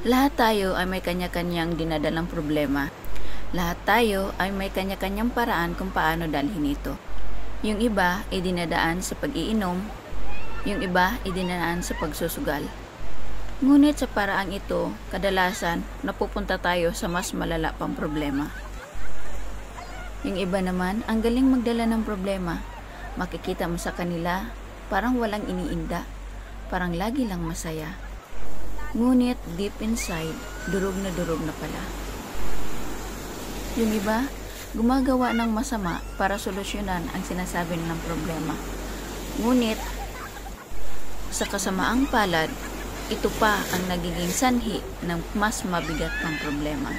Lahat tayo ay may kanya-kanyang dinadalang problema. Lahat tayo ay may kanya-kanyang paraan kung paano dalhin ito. Yung iba ay dinadaan sa pag-iinom, yung iba ay dinadaan sa pagsusugal. Ngunit sa paraang ito, kadalasan napupunta tayo sa mas malala pang problema. Yung iba naman, ang galing magdala ng problema. Makikita mo sa kanila, parang walang iniinda, parang lagi lang masaya. Ngunit deep inside, durog na pala. Yung iba, gumagawa ng masama para solusyonan ang sinasabi nilang problema. Ngunit, sa kasamaang palad, ito pa ang nagiging sanhi ng mas mabigat pang problema.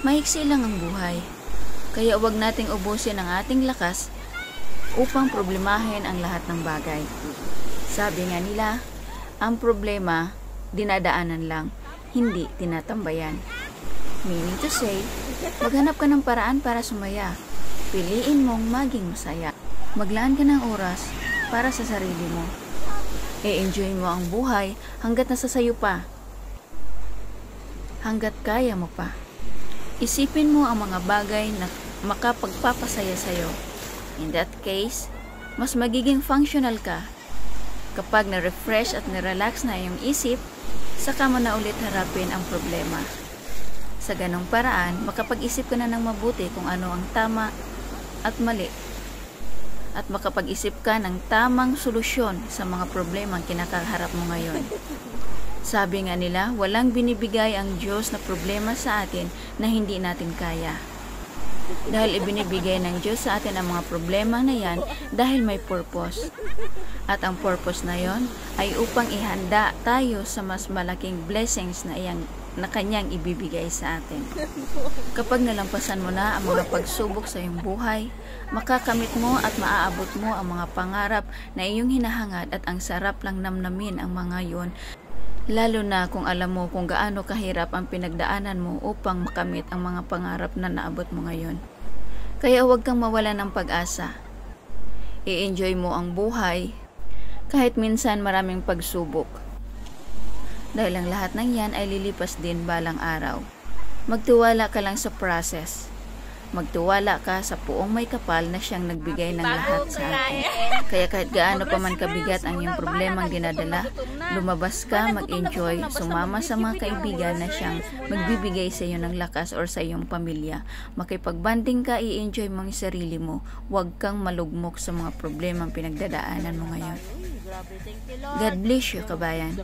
Maiksi lang ang buhay, kaya huwag nating ubusin ang ating lakas upang problemahin ang lahat ng bagay. Sabi nga nila, ang problema dinadaanan lang, hindi tinatambayan. Meaning to say, maghanap ka ng paraan para sumaya. Piliin mong maging masaya. Maglaan ka ng oras para sa sarili mo. E-enjoy mo ang buhay hanggat nasa sayo pa. Hanggat kaya mo pa. Isipin mo ang mga bagay na makapagpapasaya sa'yo. In that case, mas magiging functional ka. Kapag na-refresh at na-relax na iyong isip, saka mo na ulit harapin ang problema. Sa ganong paraan, makapag-isip ka na ng mabuti kung ano ang tama at mali. At makapag-isip ka ng tamang solusyon sa mga problemang kinakaharap mo ngayon. Sabi nga nila, walang binibigay ang Diyos na problema sa atin na hindi natin kaya. Dahil ibinibigay ng Diyos sa atin ang mga problema na yan dahil may purpose. At ang purpose na yon ay upang ihanda tayo sa mas malaking blessings na kanyang ibibigay sa atin. Kapag nalampasan mo na ang mga pagsubok sa iyong buhay, makakamit mo at maaabot mo ang mga pangarap na iyong hinahangad at ang sarap lang namnamin ang mga yon. Lalo na kung alam mo kung gaano kahirap ang pinagdaanan mo upang makamit ang mga pangarap na naabot mo ngayon. Kaya huwag kang mawala ng pag-asa. I-enjoy mo ang buhay kahit minsan maraming pagsubok. Dahil ang lahat ng yan ay lilipas din balang araw. Magtiwala ka lang sa process. Magtiwala ka sa Poong may kapal na siyang nagbigay ng lahat sa atin. Kaya kahit gaano pa man kabigat ang iyong problemang dinadala, lumabas ka, mag-enjoy, sumama sa mga kaibigan na siyang magbibigay sa iyo ng lakas or sa iyong pamilya. Makipagbanding ka, i-enjoy mo ang sarili mo. Huwag kang malugmok sa mga problemang pinagdadaanan mo ngayon. God bless you, kabayan.